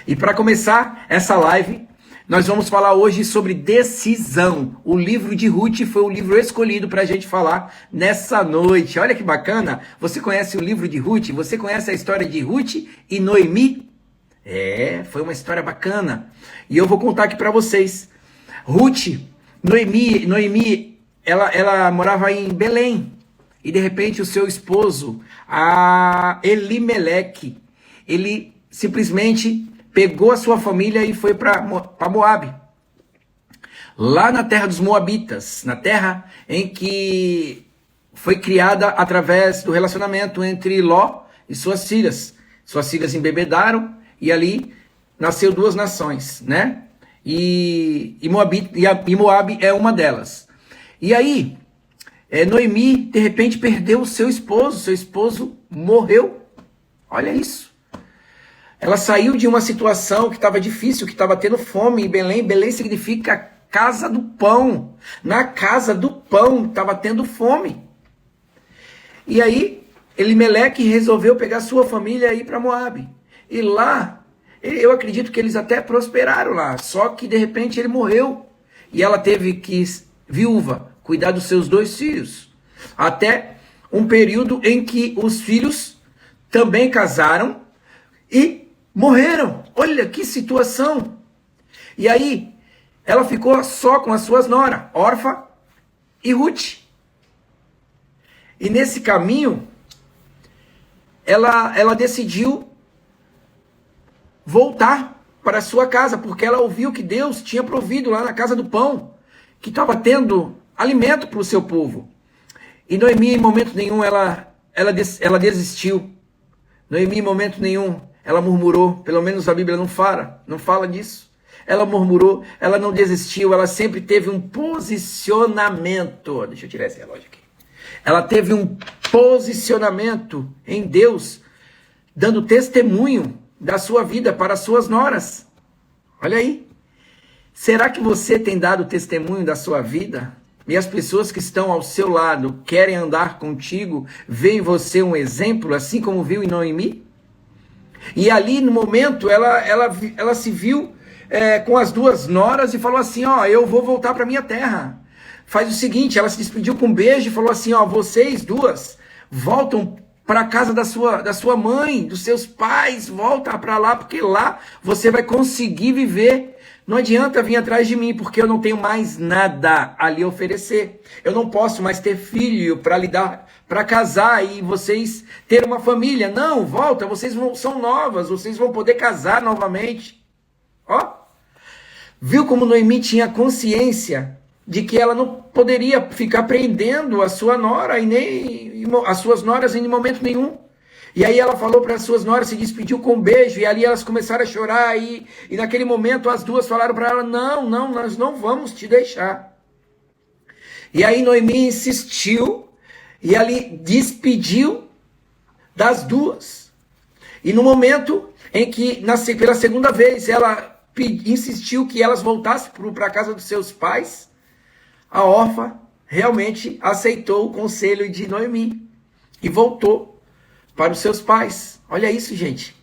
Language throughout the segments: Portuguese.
E para começar essa live, nós vamos falar hoje sobre decisão. O livro de Ruth foi o livro escolhido para a gente falar nessa noite. Olha que bacana! Você conhece o livro de Ruth? Você conhece a história de Ruth e Noemi? Foi uma história bacana. E eu vou contar aqui para vocês. Noemi, ela morava em Belém. E de repente o seu esposo, Elimeleque, ele simplesmente pegou a sua família e foi para Moabe. Lá na terra dos Moabitas, na terra em que foi criada através do relacionamento entre Ló e suas filhas. Suas filhas embebedaram e ali nasceu duas nações, né? E Moabe é uma delas. E aí, Noemi, de repente, perdeu o seu esposo morreu. Olha isso. Ela saiu de uma situação que estava difícil, que estava tendo fome em Belém. Belém significa casa do pão. Na casa do pão estava tendo fome. E aí, Elimeleque resolveu pegar sua família e ir para Moabe. E lá, eu acredito que eles até prosperaram lá. Só que de repente ele morreu. E ela teve que, viúva, cuidar dos seus 2 filhos. Até um período em que os filhos também casaram e morreram. Olha que situação. E aí, ela ficou só com as suas noras, Orfa e Ruth. E nesse caminho, ela decidiu voltar para a sua casa, porque ela ouviu que Deus tinha provido lá na casa do pão, que estava tendo alimento para o seu povo. E Noemi, em momento nenhum, ela desistiu. Noemi, em momento nenhum, ela murmurou. Pelo menos a Bíblia não fala disso. Ela murmurou, ela não desistiu, ela sempre teve um posicionamento. Deixa eu tirar esse relógio aqui. Ela teve um posicionamento em Deus, dando testemunho da sua vida para as suas noras. Olha aí. Será que você tem dado testemunho da sua vida? E as pessoas que estão ao seu lado querem andar contigo, veem em você um exemplo, assim como viu em Noemi? E ali no momento ela se viu com as 2 noras e falou assim, eu vou voltar para minha terra. Faz o seguinte, ela se despediu com um beijo e falou assim, vocês 2 voltam para a casa da sua mãe, dos seus pais, volta para lá, porque lá você vai conseguir viver. Não adianta vir atrás de mim, porque eu não tenho mais nada a lhe oferecer. Eu não posso mais ter filho para lhe dar, para casar e vocês ter uma família. Não, volta, vocês são novas, vocês vão poder casar novamente. Viu como Noemi tinha consciência de que ela não poderia ficar prendendo a sua nora e nem as suas noras em momento nenhum. E aí ela falou para as suas noras, se despediu com um beijo, e ali elas começaram a chorar, e naquele momento as 2 falaram para ela, não, nós não vamos te deixar. E aí Noemi insistiu, e ali despediu das 2. E no momento em que, pela segunda vez, ela insistiu que elas voltassem para a casa dos seus pais, a órfã realmente aceitou o conselho de Noemi, e voltou para os seus pais. Olha isso, gente.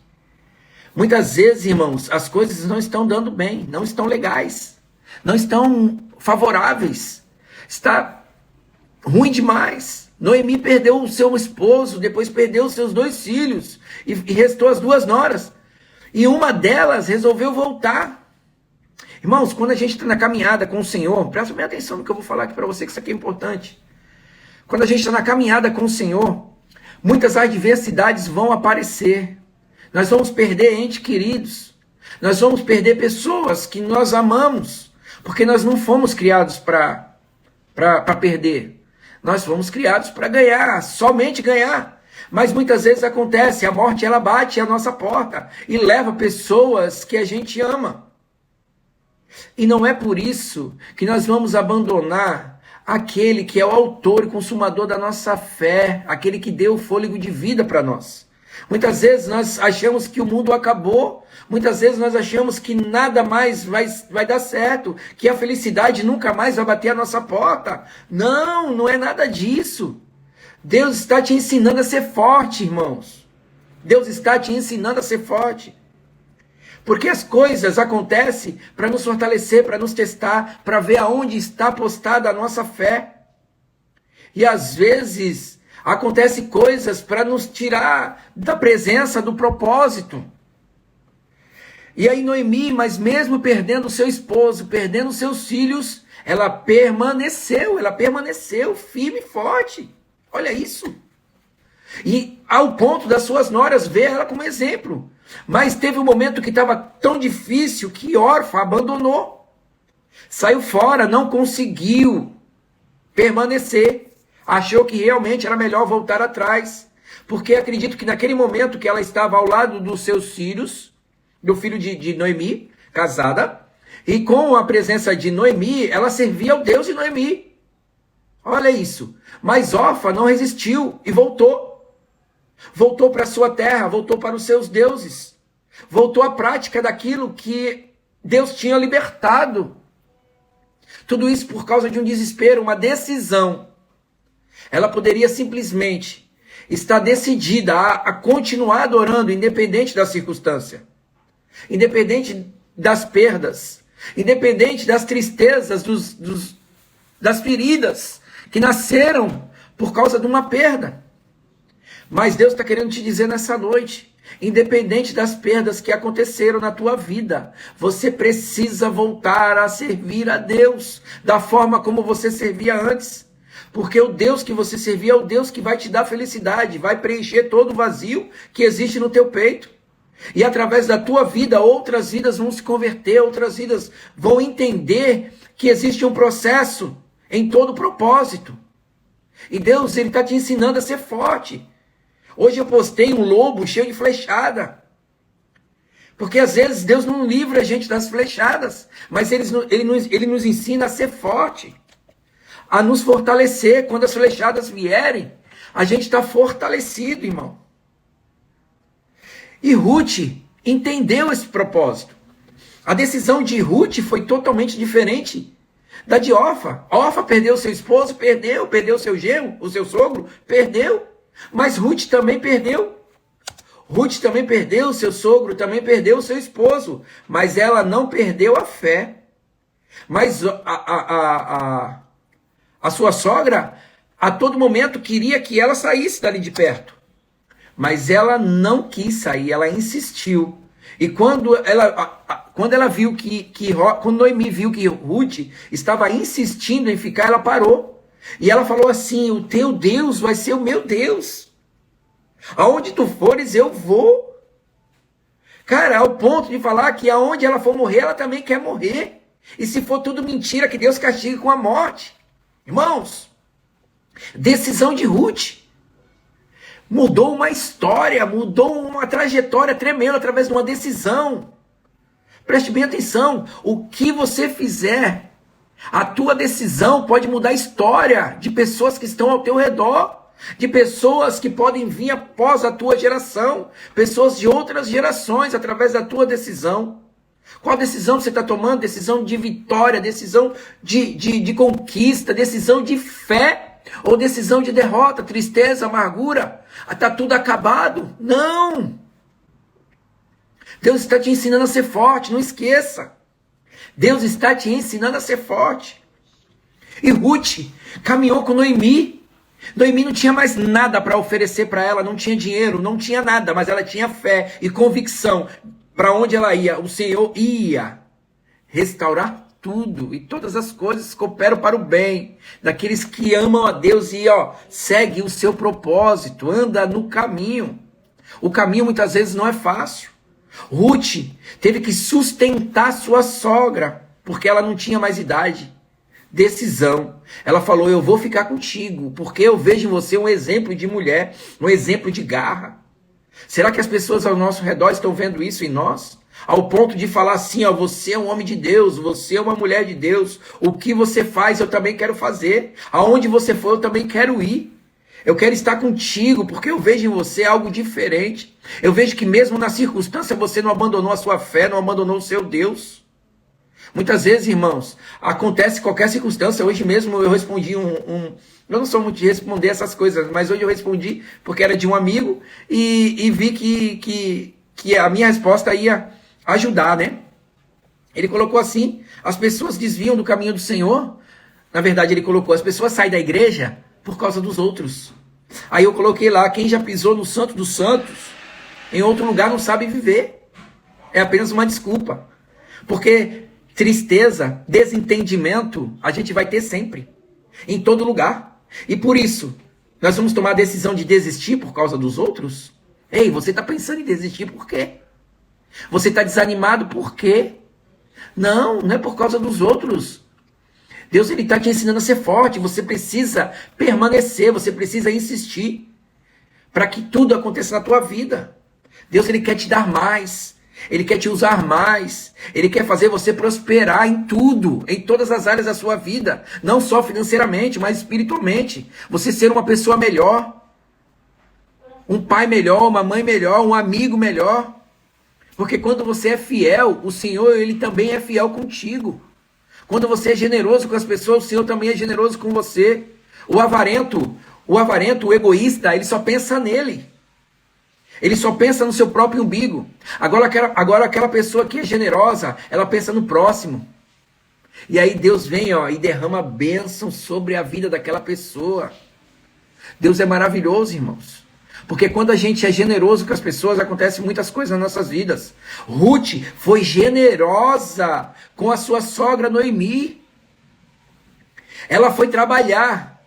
Muitas vezes, irmãos, as coisas não estão dando bem, não estão legais, não estão favoráveis. Está ruim demais. Noemi perdeu o seu esposo, depois perdeu os seus 2 filhos e restou as 2 noras. E uma delas resolveu voltar. Irmãos, quando a gente está na caminhada com o Senhor, presta bem atenção no que eu vou falar aqui para você, que isso aqui é importante. Quando a gente está na caminhada com o Senhor, muitas adversidades vão aparecer. Nós vamos perder entes queridos. Nós vamos perder pessoas que nós amamos. Porque nós não fomos criados para perder. Nós fomos criados para ganhar, somente ganhar. Mas muitas vezes acontece, a morte ela bate à nossa porta e leva pessoas que a gente ama. E não é por isso que nós vamos abandonar aquele que é o autor e consumador da nossa fé, aquele que deu o fôlego de vida para nós. Muitas vezes nós achamos que o mundo acabou, muitas vezes nós achamos que nada mais vai dar certo, que a felicidade nunca mais vai bater a nossa porta. Não, não é nada disso. Deus está te ensinando a ser forte, irmãos. Deus está te ensinando a ser forte. Porque as coisas acontecem para nos fortalecer, para nos testar, para ver aonde está postada a nossa fé. E às vezes acontecem coisas para nos tirar da presença, do propósito. E aí Noemi, mas mesmo perdendo seu esposo, perdendo seus filhos, ela permaneceu firme e forte. Olha isso. E ao ponto das suas noras ver ela como exemplo. Mas teve um momento que estava tão difícil que Orfa abandonou. Saiu fora, não conseguiu permanecer. Achou que realmente era melhor voltar atrás. Porque acredito que naquele momento que ela estava ao lado dos seus filhos, do filho de Noemi, casada, e com a presença de Noemi, ela servia ao Deus de Noemi. Olha isso. Mas Orfa não resistiu e voltou. Voltou para a sua terra, voltou para os seus deuses. Voltou à prática daquilo que Deus tinha libertado. Tudo isso por causa de um desespero, uma decisão. Ela poderia simplesmente estar decidida a continuar adorando, independente da circunstância. Independente das perdas. Independente das tristezas, das feridas que nasceram por causa de uma perda. Mas Deus está querendo te dizer nessa noite, independente das perdas que aconteceram na tua vida, você precisa voltar a servir a Deus da forma como você servia antes. Porque o Deus que você servia é o Deus que vai te dar felicidade, vai preencher todo o vazio que existe no teu peito. E através da tua vida, outras vidas vão se converter, outras vidas vão entender que existe um processo em todo propósito. E Deus, Ele está te ensinando a ser forte. Hoje eu postei um lobo cheio de flechada. Porque às vezes Deus não livra a gente das flechadas, mas Ele nos ensina a ser forte, a nos fortalecer. Quando as flechadas vierem, a gente está fortalecido, irmão. E Ruth entendeu esse propósito. A decisão de Ruth foi totalmente diferente da de Orfa. Orfa perdeu seu esposo, perdeu seu genro, o seu sogro, perdeu. Mas Ruth também perdeu. Ruth também perdeu seu sogro, também perdeu seu esposo. Mas ela não perdeu a fé. Mas a sua sogra, a todo momento, queria que ela saísse dali de perto. Mas ela não quis sair, ela insistiu. E quando ela viu quando Noemi viu que Ruth estava insistindo em ficar, ela parou. E ela falou assim: o teu Deus vai ser o meu Deus. Aonde tu fores, eu vou. Cara, ao ponto de falar que aonde ela for morrer, ela também quer morrer. E se for tudo mentira, que Deus castigue com a morte. Irmãos, decisão de Ruth mudou uma história, mudou uma trajetória tremenda através de uma decisão. Preste bem atenção, o que você fizer, a tua decisão pode mudar a história de pessoas que estão ao teu redor, de pessoas que podem vir após a tua geração, pessoas de outras gerações através da tua decisão. Qual decisão você está tomando? Decisão de vitória, decisão de conquista, decisão de fé, ou decisão de derrota, tristeza, amargura? Está tudo acabado? Não! Deus está te ensinando a ser forte, não esqueça. Deus está te ensinando a ser forte. E Ruth caminhou com Noemi. Noemi não tinha mais nada para oferecer para ela, não tinha dinheiro, não tinha nada, mas ela tinha fé e convicção. Para onde ela ia, o Senhor ia restaurar tudo, e todas as coisas cooperam para o bem daqueles que amam a Deus e segue o seu propósito, anda no caminho. O caminho muitas vezes não é fácil. Ruth teve que sustentar sua sogra, porque ela não tinha mais idade. Decisão. Ela falou: eu vou ficar contigo, porque eu vejo em você um exemplo de mulher, um exemplo de garra. Será que as pessoas ao nosso redor estão vendo isso em nós? Ao ponto de falar assim: você é um homem de Deus, você é uma mulher de Deus, o que você faz eu também quero fazer, aonde você for eu também quero ir. Eu quero estar contigo, porque eu vejo em você algo diferente. Eu vejo que mesmo na circunstância você não abandonou a sua fé, não abandonou o seu Deus. Muitas vezes, irmãos, acontece qualquer circunstância. Hoje mesmo eu respondi eu não sou muito de responder essas coisas, mas hoje eu respondi porque era de um amigo e vi que a minha resposta ia ajudar, né? Ele colocou assim, as pessoas desviam do caminho do Senhor. Na verdade, ele colocou, as pessoas saem da igreja por causa dos outros. Aí eu coloquei lá, quem já pisou no Santo dos Santos, em outro lugar não sabe viver. É apenas uma desculpa. Porque tristeza, desentendimento, a gente vai ter sempre. Em todo lugar. E por isso, nós vamos tomar a decisão de desistir por causa dos outros? Ei, você está pensando em desistir por quê? Você está desanimado por quê? Não, não é por causa dos outros. Deus está te ensinando a ser forte. Você precisa permanecer, você precisa insistir para que tudo aconteça na tua vida. Deus ele quer te dar mais. Ele quer te usar mais. Ele quer fazer você prosperar em tudo, em todas as áreas da sua vida. Não só financeiramente, mas espiritualmente. Você ser uma pessoa melhor. Um pai melhor, uma mãe melhor, um amigo melhor. Porque quando você é fiel, o Senhor ele também é fiel contigo. Quando você é generoso com as pessoas, o Senhor também é generoso com você. O avarento, o egoísta, ele só pensa nele. Ele só pensa no seu próprio umbigo. Agora aquela pessoa que é generosa, ela pensa no próximo. E aí Deus vem, ó, e derrama bênção sobre a vida daquela pessoa. Deus é maravilhoso, irmãos. Porque quando a gente é generoso com as pessoas, acontecem muitas coisas nas nossas vidas. Ruth foi generosa com a sua sogra Noemi. Ela foi trabalhar,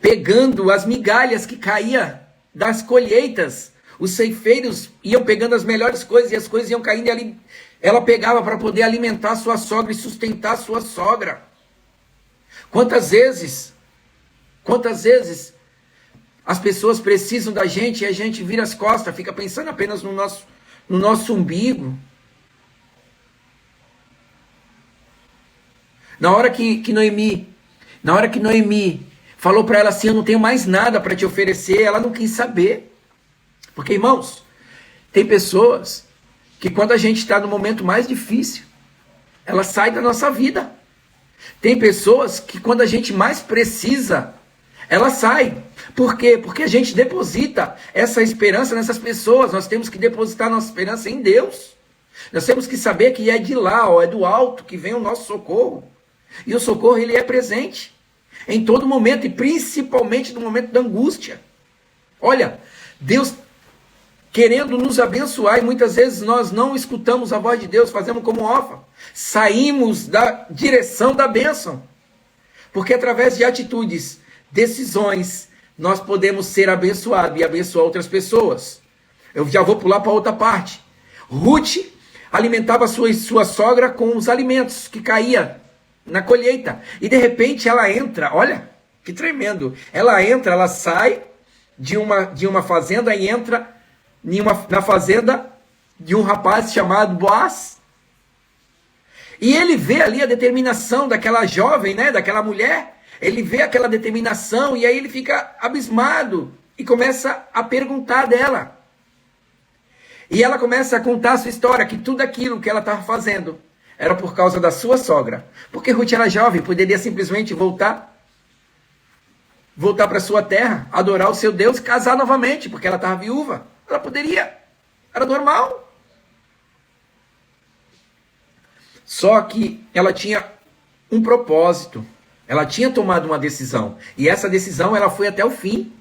pegando as migalhas que caíam das colheitas. Os ceifeiros iam pegando as melhores coisas e as coisas iam caindo e ali ela pegava para poder alimentar a sua sogra e sustentar a sua sogra. Quantas vezes as pessoas precisam da gente e a gente vira as costas, fica pensando apenas no nosso umbigo. Na hora que Noemi falou para ela assim, eu não tenho mais nada para te oferecer, ela não quis saber. Porque, irmãos, tem pessoas que quando a gente está no momento mais difícil, ela sai da nossa vida. Tem pessoas que quando a gente mais precisa, ela sai. Por quê? Porque a gente deposita essa esperança nessas pessoas. Nós temos que depositar nossa esperança em Deus. Nós temos que saber que é de lá, ó, é do alto que vem o nosso socorro. E o socorro ele é presente em todo momento e principalmente no momento da angústia. Olha, Deus querendo nos abençoar e muitas vezes nós não escutamos a voz de Deus, fazemos como Orfa. Saímos da direção da bênção. Porque através de atitudes, decisões, nós podemos ser abençoados e abençoar outras pessoas. Eu já vou pular para outra parte. Ruth alimentava sua sogra com os alimentos que caía na colheita. E de repente ela entra, olha que tremendo. Ela sai de uma fazenda e entra na fazenda de um rapaz chamado Boaz. E ele vê ali a determinação daquela jovem, né, daquela mulher. Ele vê aquela determinação e aí ele fica abismado e começa a perguntar dela. E ela começa a contar a sua história, que tudo aquilo que ela estava fazendo era por causa da sua sogra. Porque Ruth era jovem, poderia simplesmente voltar para sua terra, adorar o seu Deus e casar novamente, porque ela estava viúva. Ela poderia, era normal. Só que ela tinha um propósito. Ela tinha tomado uma decisão. E essa decisão ela foi até o fim.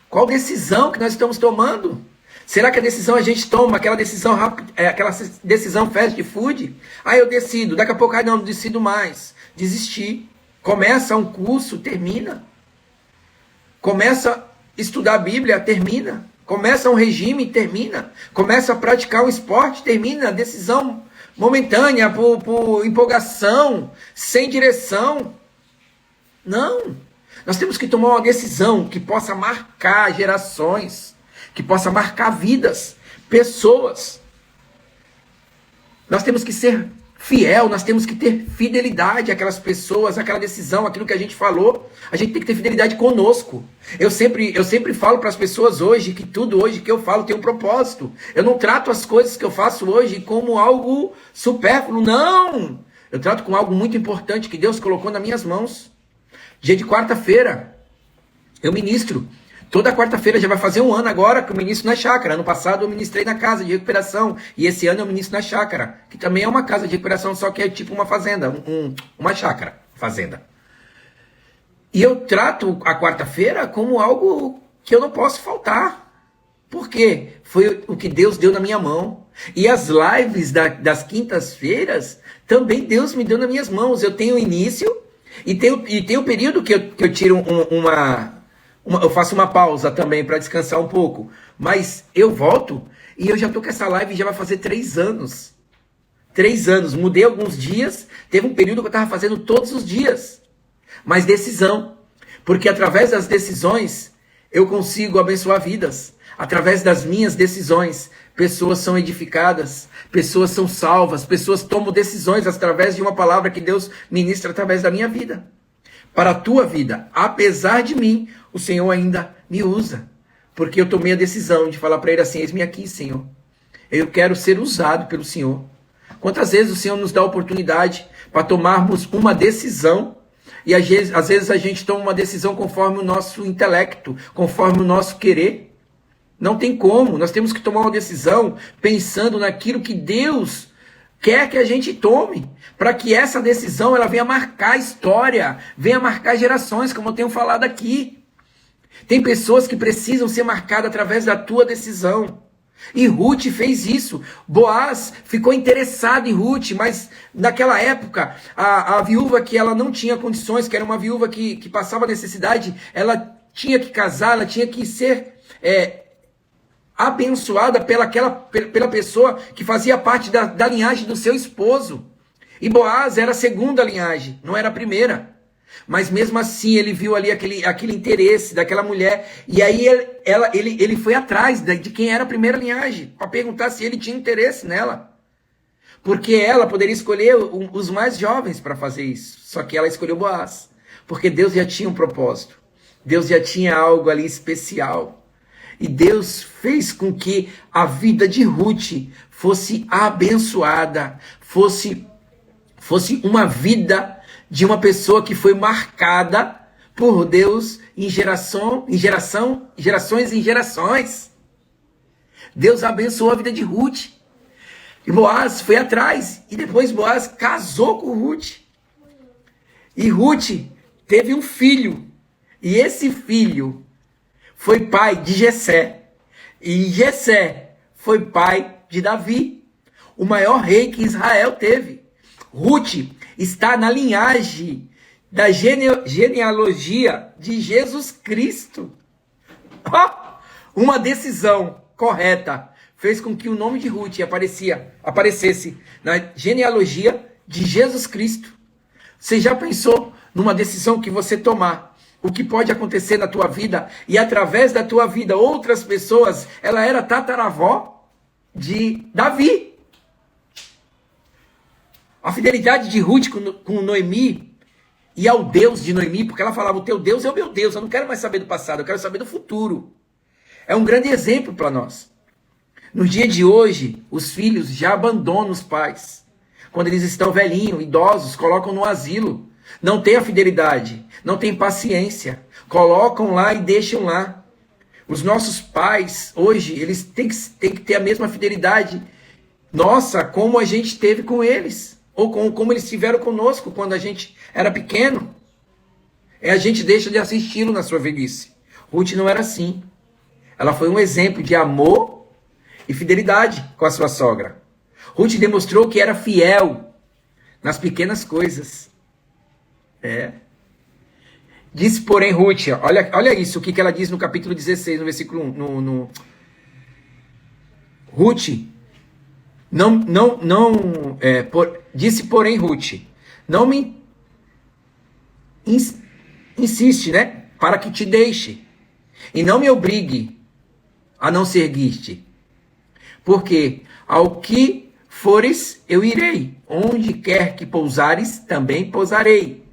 Qual decisão que nós estamos tomando? Será que a decisão a gente toma, aquela decisão rápida, aquela decisão fast food? Ah, eu decido. Daqui a pouco, não decido mais. Desistir. Começa um curso, termina. Começa a estudar a Bíblia, termina. Começa um regime, termina. Começa a praticar um esporte, termina. Decisão momentânea, por empolgação, sem direção. Não. Nós temos que tomar uma decisão que possa marcar gerações, que possa marcar vidas, pessoas. Nós temos que ser fiel, nós temos que ter fidelidade àquelas pessoas, àquela decisão, aquilo que a gente falou. A gente tem que ter fidelidade conosco. Eu sempre falo para as pessoas hoje que tudo hoje que eu falo tem um propósito. Eu não trato as coisas que eu faço hoje como algo supérfluo, não. Eu trato com algo muito importante que Deus colocou nas minhas mãos. Dia de quarta-feira, eu ministro. Toda quarta-feira já vai fazer um ano agora que eu ministro na chácara. Ano passado eu ministrei na casa de recuperação. E esse ano eu ministro na chácara, que também é uma casa de recuperação, só que é tipo uma fazenda, uma chácara, fazenda. E eu trato a quarta-feira como algo que eu não posso faltar. Por quê? Foi o que Deus deu na minha mão. E as lives das quintas-feiras, também Deus me deu nas minhas mãos. Eu tenho o início e tem o período que eu tiro eu faço uma pausa também para descansar um pouco. Mas eu volto e eu já tô com essa live, já vai fazer 3 anos. 3 anos. Mudei alguns dias. Teve um período que eu estava fazendo todos os dias. Mas decisão. Porque através das decisões eu consigo abençoar vidas. Através das minhas decisões, pessoas são edificadas, pessoas são salvas, pessoas tomam decisões através de uma palavra que Deus ministra através da minha vida. Para a tua vida, apesar de mim, o Senhor ainda me usa. Porque eu tomei a decisão de falar para Ele assim: eis-me aqui, Senhor. Eu quero ser usado pelo Senhor. Quantas vezes o Senhor nos dá a oportunidade para tomarmos uma decisão, e às vezes a gente toma uma decisão conforme o nosso intelecto, conforme o nosso querer. Não tem como, nós temos que tomar uma decisão pensando naquilo que Deus quer que a gente tome, para que essa decisão ela venha marcar a história, venha marcar gerações, como eu tenho falado aqui. Tem pessoas que precisam ser marcadas através da tua decisão. E Ruth fez isso. Boaz ficou interessado em Ruth, mas naquela época, a viúva que ela não tinha condições, que era uma viúva que passava necessidade, ela tinha que casar, ela tinha que ser abençoada pela pessoa que fazia parte da linhagem do seu esposo. E Boaz era a segunda linhagem, não era a primeira. Mas mesmo assim ele viu ali aquele interesse daquela mulher. E aí ele foi atrás de quem era a primeira linhagem, para perguntar se ele tinha interesse nela. Porque ela poderia escolher os mais jovens para fazer isso. Só que ela escolheu Boaz. Porque Deus já tinha um propósito. Deus já tinha algo ali especial. E Deus fez com que a vida de Ruth fosse abençoada, fosse uma vida de uma pessoa que foi marcada por Deus em gerações em gerações. Deus abençoou a vida de Ruth. E Boaz foi atrás. E depois Boaz casou com Ruth. E Ruth teve um filho. E esse filho foi pai de Jessé. E Jessé foi pai de Davi, o maior rei que Israel teve. Ruth está na linhagem da genealogia de Jesus Cristo. Uma decisão correta fez com que o nome de Ruth aparecesse na genealogia de Jesus Cristo. Você já pensou numa decisão que você tomar? O que pode acontecer na tua vida, e através da tua vida, outras pessoas, ela era tataravó de Davi. A fidelidade de Ruth com Noemi, e ao Deus de Noemi, porque ela falava: o teu Deus é o meu Deus, eu não quero mais saber do passado, eu quero saber do futuro. É um grande exemplo para nós. No dia de hoje, os filhos já abandonam os pais. Quando eles estão velhinhos, idosos, colocam no asilo. Não tem a fidelidade, não tem paciência, colocam lá e deixam lá. Os nossos pais, hoje, eles têm que ter a mesma fidelidade nossa, como a gente teve com eles, ou como eles tiveram conosco quando a gente era pequeno. A gente deixa de assisti-lo na sua velhice. Ruth não era assim. Ela foi um exemplo de amor e fidelidade com a sua sogra. Ruth demonstrou que era fiel nas pequenas coisas. Disse, porém, Ruth, olha isso, o que ela diz no capítulo 16, no versículo 1. Ruth, disse, porém, Ruth, não me insiste, né, para que te deixe, e não me obrigue a não seguir-te, porque ao que fores, eu irei, onde quer que pousares, também pousarei.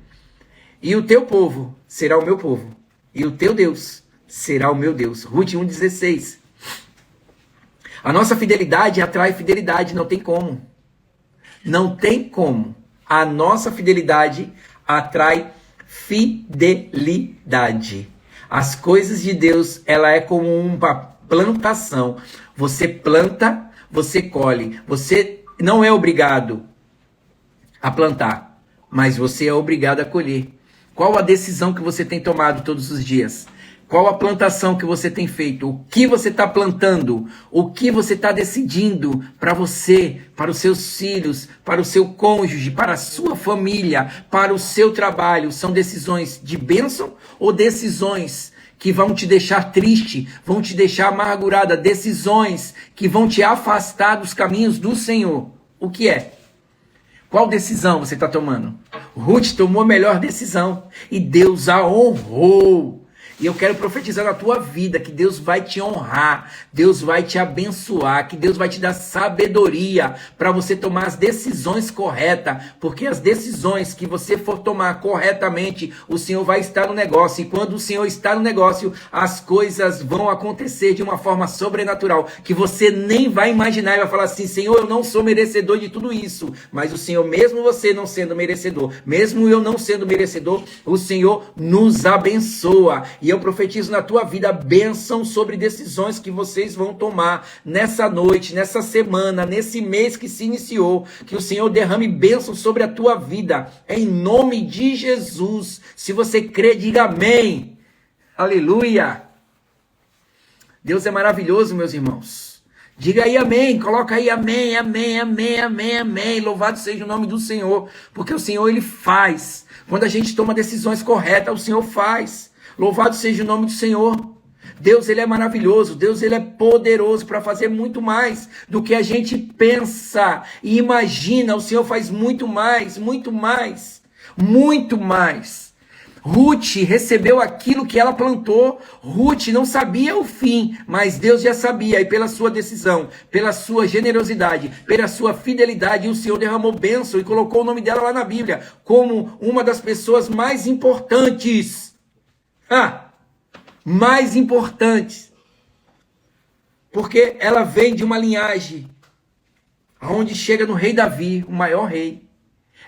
E o teu povo será o meu povo, e o teu Deus será o meu Deus. Ruth 1,16. A nossa fidelidade atrai fidelidade, não tem como. Não tem como. A nossa fidelidade atrai fidelidade. As coisas de Deus, ela é como uma plantação. Você planta, você colhe. Você não é obrigado a plantar, mas você é obrigado a colher. Qual a decisão que você tem tomado todos os dias? Qual a plantação que você tem feito? O que você está plantando? O que você está decidindo para você, para os seus filhos, para o seu cônjuge, para a sua família, para o seu trabalho? São decisões de bênção ou decisões que vão te deixar triste, vão te deixar amargurada? Decisões que vão te afastar dos caminhos do Senhor? O que é? Qual decisão você está tomando? Ruth tomou a melhor decisão e Deus a honrou. E eu quero profetizar na tua vida que Deus vai te honrar, Deus vai te abençoar, que Deus vai te dar sabedoria para você tomar as decisões corretas, porque as decisões que você for tomar corretamente, o Senhor vai estar no negócio, e quando o Senhor está no negócio, as coisas vão acontecer de uma forma sobrenatural, que você nem vai imaginar, e vai falar assim: Senhor, eu não sou merecedor de tudo isso, mas o Senhor, mesmo você não sendo merecedor, mesmo eu não sendo merecedor, o Senhor nos abençoa. E eu profetizo na tua vida bênção sobre decisões que vocês vão tomar nessa noite, nessa semana, nesse mês que se iniciou. Que o Senhor derrame bênção sobre a tua vida, em nome de Jesus. Se você crê, diga amém. Aleluia. Deus é maravilhoso, meus irmãos. Diga aí amém, coloca aí amém, amém, amém, amém, amém. Louvado seja o nome do Senhor, porque o Senhor, Ele faz. Quando a gente toma decisões corretas, o Senhor faz. Louvado seja o nome do Senhor. Deus, Ele é maravilhoso. Deus, Ele é poderoso para fazer muito mais do que a gente pensa e imagina. O Senhor faz muito mais, muito mais, muito mais. Ruth recebeu aquilo que ela plantou. Ruth não sabia o fim, mas Deus já sabia. E pela sua decisão, pela sua generosidade, pela sua fidelidade, o Senhor derramou bênção e colocou o nome dela lá na Bíblia como uma das pessoas mais importantes. Mais importantes, porque ela vem de uma linhagem onde chega no rei Davi, o maior rei.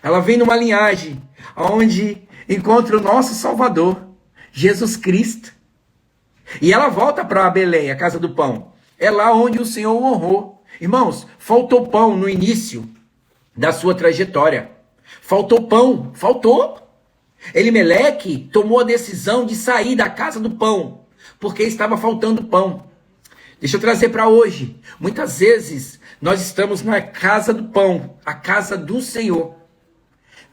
Ela vem numa linhagem onde encontra o nosso Salvador, Jesus Cristo. E ela volta para Belém, a casa do pão. É lá onde o Senhor o honrou. Irmãos, faltou pão no início da sua trajetória. Faltou pão, faltou. Elimeleque tomou a decisão de sair da casa do pão, porque estava faltando pão. Deixa eu trazer para hoje. Muitas vezes nós estamos na casa do pão, a casa do Senhor,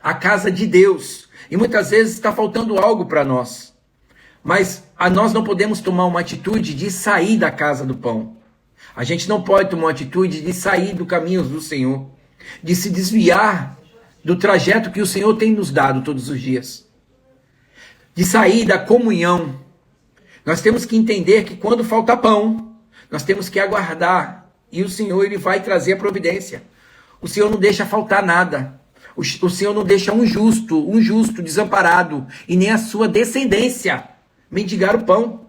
a casa de Deus. E muitas vezes está faltando algo para nós. Mas nós não podemos tomar uma atitude de sair da casa do pão. A gente não pode tomar uma atitude de sair do caminho do Senhor, de se desviar do trajeto que o Senhor tem nos dado todos os dias, de sair da comunhão. Nós temos que entender que quando falta pão, nós temos que aguardar, e o Senhor, Ele vai trazer a providência. O Senhor não deixa faltar nada. O Senhor não deixa um justo desamparado, e nem a sua descendência mendigar o pão.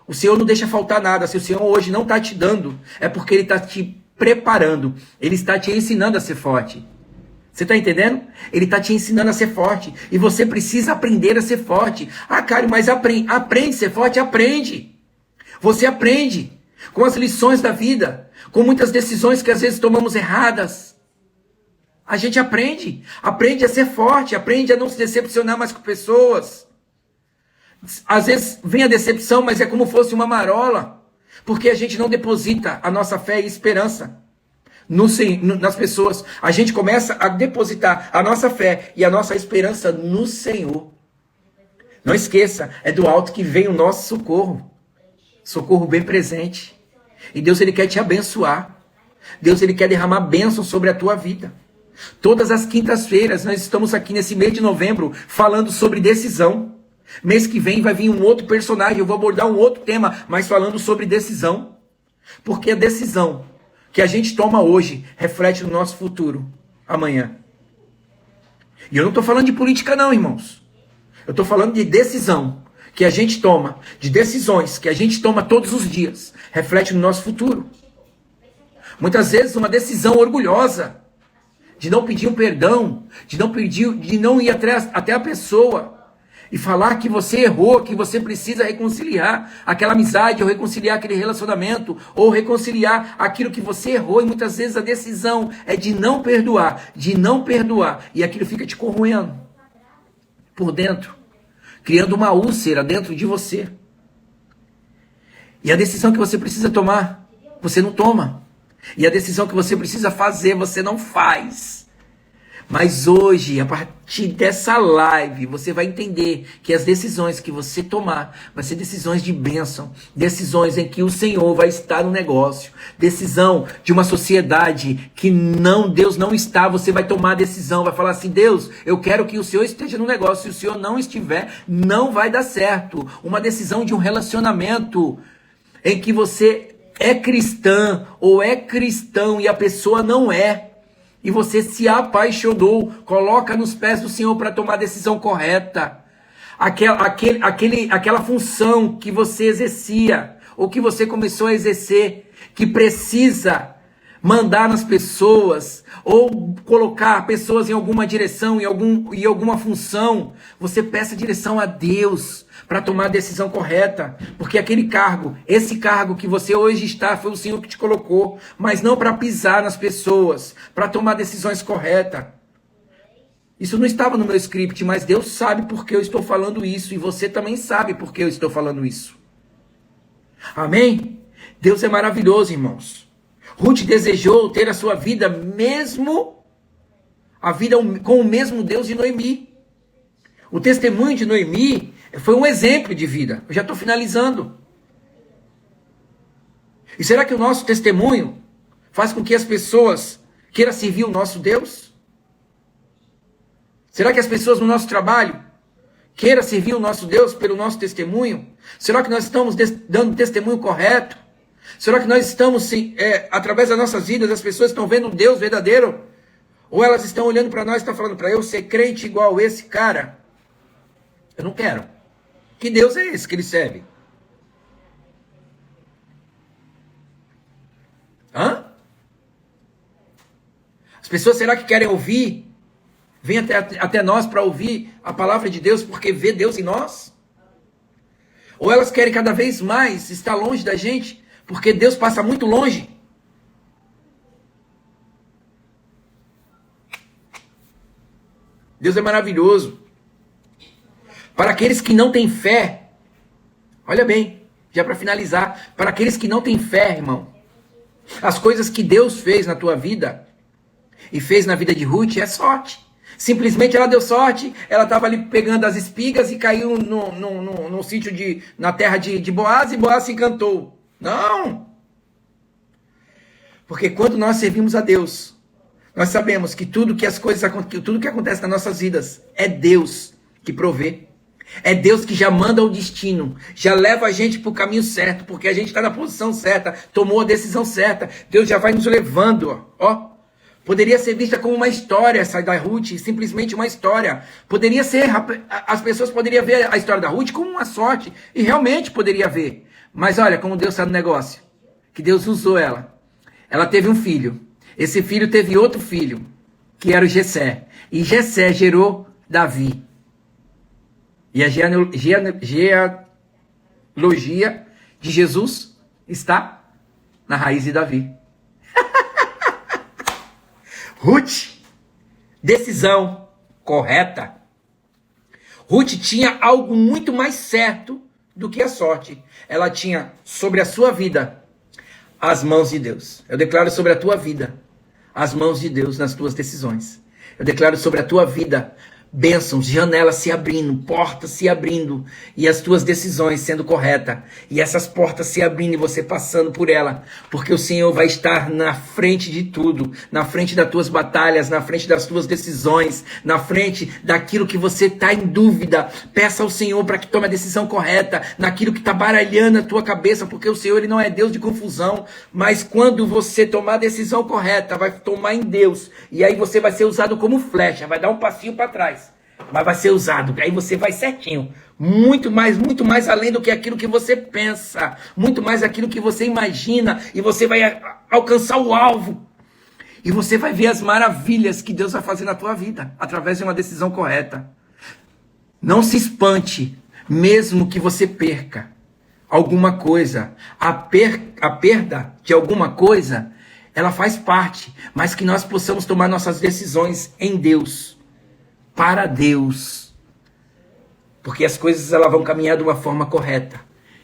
O Senhor não deixa faltar nada. Se o Senhor hoje não está te dando, é porque Ele está te preparando, Ele está te ensinando a ser forte. Você está entendendo? Ele está te ensinando a ser forte. E você precisa aprender a ser forte. Cário, mas aprende a ser forte? Aprende. Você aprende com as lições da vida, com muitas decisões que às vezes tomamos erradas. A gente aprende a ser forte, aprende a não se decepcionar mais com pessoas. Às vezes vem a decepção, mas é como fosse uma marola, porque a gente não deposita a nossa fé e esperança nas pessoas. A gente começa a depositar a nossa fé e a nossa esperança no Senhor. Não esqueça, é do alto que vem o nosso socorro. Socorro bem presente. E Deus, Ele quer te abençoar. Deus, Ele quer derramar bênção sobre a tua vida. Todas as quintas-feiras nós estamos aqui nesse mês de novembro falando sobre decisão. Mês que vem vai vir um outro personagem, eu vou abordar um outro tema, mas falando sobre decisão. Porque a decisão que a gente toma hoje reflete no nosso futuro amanhã. E eu não estou falando de política não, irmãos. Eu estou falando de decisão que a gente toma, de decisões que a gente toma todos os dias, reflete no nosso futuro. Muitas vezes uma decisão orgulhosa, de não pedir um perdão, de não ir até a pessoa, e falar que você errou, que você precisa reconciliar aquela amizade, ou reconciliar aquele relacionamento, ou reconciliar aquilo que você errou, e muitas vezes a decisão é de não perdoar, e aquilo fica te corroendo por dentro, criando uma úlcera dentro de você. E a decisão que você precisa tomar, você não toma. E a decisão que você precisa fazer, você não faz. Mas hoje, a partir dessa live, você vai entender que as decisões que você tomar vai ser decisões de bênção, decisões em que o Senhor vai estar no negócio, decisão de uma sociedade que Deus não está, você vai tomar a decisão, vai falar assim: Deus, eu quero que o Senhor esteja no negócio, se o Senhor não estiver, não vai dar certo. Uma decisão de um relacionamento em que você é cristã ou é cristão e a pessoa não é, e você se apaixonou, coloca nos pés do Senhor para tomar a decisão correta. Aquela função que você exercia, ou que você começou a exercer, que precisa mandar nas pessoas, ou colocar pessoas em alguma direção, em alguma função, você peça direção a Deus para tomar a decisão correta, porque esse cargo que você hoje está, foi o Senhor que te colocou, mas não para pisar nas pessoas, para tomar decisões corretas. Isso não estava no meu script, mas Deus sabe por que eu estou falando isso, e você também sabe por que eu estou falando isso. Amém? Deus é maravilhoso, irmãos. Ruth desejou ter a sua vida com o mesmo Deus de Noemi. O testemunho de Noemi foi um exemplo de vida. Eu já estou finalizando. E será que o nosso testemunho faz com que as pessoas queiram servir o nosso Deus? Será que as pessoas no nosso trabalho queiram servir o nosso Deus pelo nosso testemunho? Será que nós estamos dando testemunho correto? Será que nós estamos, através das nossas vidas, as pessoas estão vendo um Deus verdadeiro? Ou elas estão olhando para nós e estão falando: para eu ser crente igual esse cara, eu não quero. Que Deus é esse que ele serve? As pessoas, será que querem ouvir? Vem até nós para ouvir a palavra de Deus porque vê Deus em nós? Ou elas querem cada vez mais estar longe da gente porque Deus passa muito longe? Deus é maravilhoso. Para aqueles que não têm fé, olha bem, já para finalizar, para aqueles que não têm fé, irmão, as coisas que Deus fez na tua vida e fez na vida de Ruth é sorte. Simplesmente ela deu sorte, ela estava ali pegando as espigas e caiu no sítio na terra de Boaz, e Boaz se encantou. Não! Porque quando nós servimos a Deus, nós sabemos que tudo que acontece nas nossas vidas é Deus que provê. É Deus que já manda o destino, já leva a gente para o caminho certo, porque a gente está na posição certa, tomou a decisão certa, Deus já vai nos levando, ó. Poderia ser vista como uma história essa da Ruth, simplesmente uma história. Poderia ser, as pessoas poderiam ver a história da Ruth como uma sorte, e realmente poderia ver. Mas olha como Deus está no negócio, que Deus usou ela. Ela teve um filho, esse filho teve outro filho, que era o Jessé, e Jessé gerou Davi. E a genealogia de Jesus está na raiz de Davi. Ruth, decisão correta. Ruth tinha algo muito mais certo do que a sorte. Ela tinha sobre a sua vida as mãos de Deus. Eu declaro sobre a tua vida as mãos de Deus nas tuas decisões. Eu declaro sobre a tua vida bênçãos, janelas se abrindo, portas se abrindo, e as tuas decisões sendo corretas, e essas portas se abrindo e você passando por ela, porque o Senhor vai estar na frente de tudo, na frente das tuas batalhas, na frente das tuas decisões, na frente daquilo que você está em dúvida. Peça ao Senhor para que tome a decisão correta, naquilo que está baralhando a tua cabeça, porque o Senhor, ele não é Deus de confusão, mas quando você tomar a decisão correta, vai tomar em Deus, e aí você vai ser usado como flecha, vai dar um passinho para trás, mas vai ser usado, aí você vai certinho, muito mais além do que aquilo que você pensa, muito mais aquilo que você imagina, e você vai alcançar o alvo, e você vai ver as maravilhas que Deus vai fazer na tua vida, através de uma decisão correta. Não se espante, mesmo que você perca alguma coisa. A perda de alguma coisa, ela faz parte, mas que nós possamos tomar nossas decisões em Deus, para Deus. Porque as coisas elas vão caminhar de uma forma correta.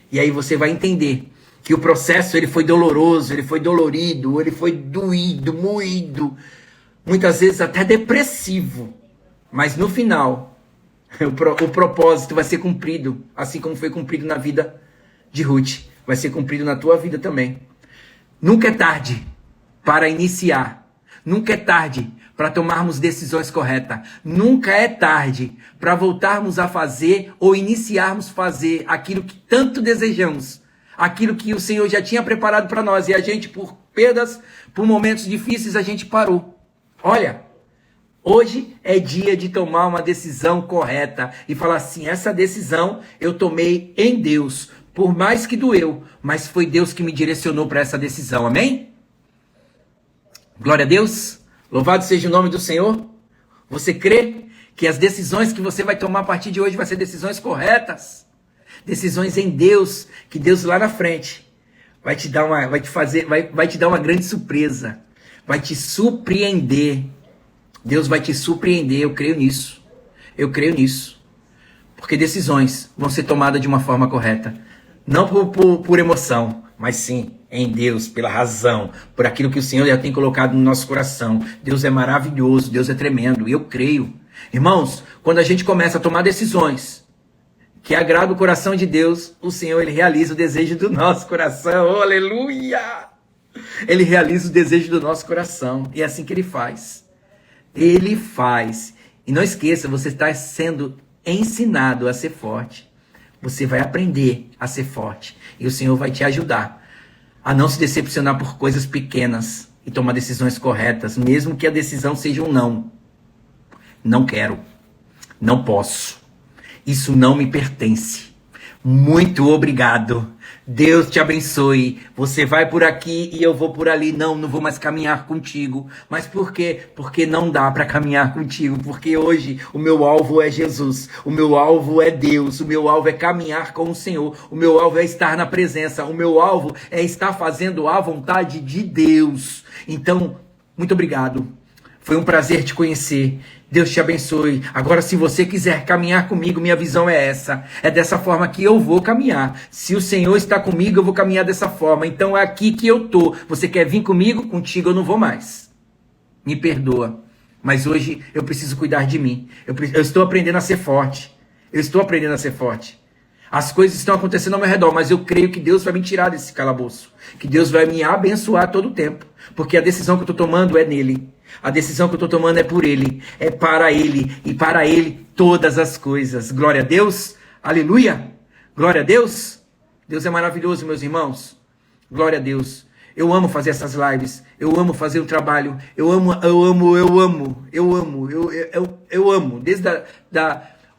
E aí você vai entender que o processo ele foi doloroso, ele foi dolorido, ele foi doído, moído, muitas vezes até depressivo. Mas no final, o propósito vai ser cumprido, assim como foi cumprido na vida de Ruth. Vai ser cumprido na tua vida também. Nunca é tarde para iniciar. Nunca é tarde para tomarmos decisões corretas. Nunca é tarde para voltarmos a fazer ou iniciarmos fazer aquilo que tanto desejamos. Aquilo que o Senhor já tinha preparado para nós. E a gente, por perdas, por momentos difíceis, a gente parou. Olha, hoje é dia de tomar uma decisão correta e falar assim, essa decisão eu tomei em Deus, por mais que doeu, mas foi Deus que me direcionou para essa decisão, amém? Glória a Deus, louvado seja o nome do Senhor. Você crê que as decisões que você vai tomar a partir de hoje vão ser decisões corretas? Decisões em Deus, que Deus lá na frente vai te dar uma grande surpresa, vai te surpreender. Deus vai te surpreender, eu creio nisso. Eu creio nisso. Porque decisões vão ser tomadas de uma forma correta. Não por emoção, mas sim em Deus, pela razão, por aquilo que o Senhor já tem colocado no nosso coração. Deus é maravilhoso, Deus é tremendo, e eu creio. Irmãos, quando a gente começa a tomar decisões que agradam o coração de Deus, o Senhor ele realiza o desejo do nosso coração. Oh, aleluia! Ele realiza o desejo do nosso coração, e é assim que Ele faz. Ele faz. E não esqueça, você está sendo ensinado a ser forte. Você vai aprender a ser forte. E o Senhor vai te ajudar a não se decepcionar por coisas pequenas e tomar decisões corretas, mesmo que a decisão seja um não. Não quero. Não posso. Isso não me pertence. Muito obrigado. Deus te abençoe. Você vai por aqui e eu vou por ali. Não vou mais caminhar contigo. Mas por quê? Porque não dá para caminhar contigo. Porque hoje o meu alvo é Jesus. O meu alvo é Deus. O meu alvo é caminhar com o Senhor. O meu alvo é estar na presença. O meu alvo é estar fazendo a vontade de Deus. Então, muito obrigado. Foi um prazer te conhecer. Deus te abençoe. Agora, se você quiser caminhar comigo, minha visão é essa. É dessa forma que eu vou caminhar. Se o Senhor está comigo, eu vou caminhar dessa forma. Então é aqui que eu tô. Você quer vir comigo? Contigo eu não vou mais. Me perdoa. Mas hoje eu preciso cuidar de mim. Eu estou aprendendo a ser forte. Eu estou aprendendo a ser forte. As coisas estão acontecendo ao meu redor, mas eu creio que Deus vai me tirar desse calabouço. Que Deus vai me abençoar todo o tempo. Porque a decisão que eu estou tomando é nele. A decisão que eu estou tomando é por Ele, é para Ele, e para Ele todas as coisas. Glória a Deus, aleluia, glória a Deus. Deus é maravilhoso, meus irmãos, glória a Deus. Eu amo fazer essas lives, eu amo fazer o trabalho, eu amo. Desde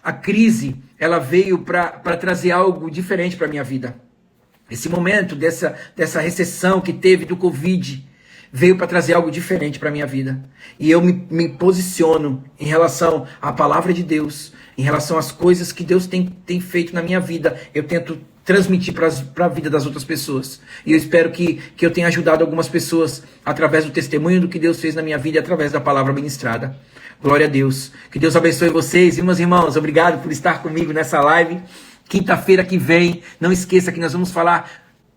a crise, ela veio para trazer algo diferente para a minha vida. Esse momento dessa recessão que teve do Covid, veio para trazer algo diferente para a minha vida. E eu me posiciono em relação à palavra de Deus, em relação às coisas que Deus tem feito na minha vida. Eu tento transmitir para a vida das outras pessoas. E eu espero que eu tenha ajudado algumas pessoas através do testemunho do que Deus fez na minha vida e através da palavra ministrada. Glória a Deus. Que Deus abençoe vocês. E meus irmãos, obrigado por estar comigo nessa live. Quinta-feira que vem, não esqueça que nós vamos falar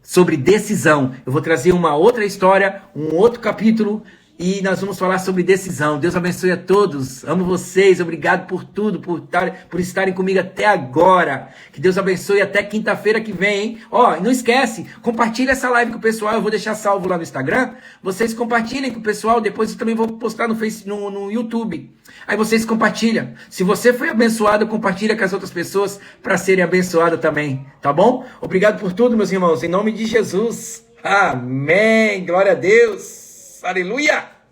sobre decisão. Eu vou trazer uma outra história, um outro capítulo, e nós vamos falar sobre decisão. Deus abençoe a todos. Amo vocês. Obrigado por tudo, por estarem comigo até agora. Que Deus abençoe até quinta-feira que vem, hein? Ó, não esquece, compartilha essa live com o pessoal. Eu vou deixar salvo lá no Instagram. Vocês compartilhem com o pessoal. Depois eu também vou postar no YouTube. Aí vocês compartilham. Se você foi abençoado, compartilha com as outras pessoas para serem abençoadas também. Tá bom? Obrigado por tudo, meus irmãos. Em nome de Jesus. Amém. Glória a Deus. Aleluia!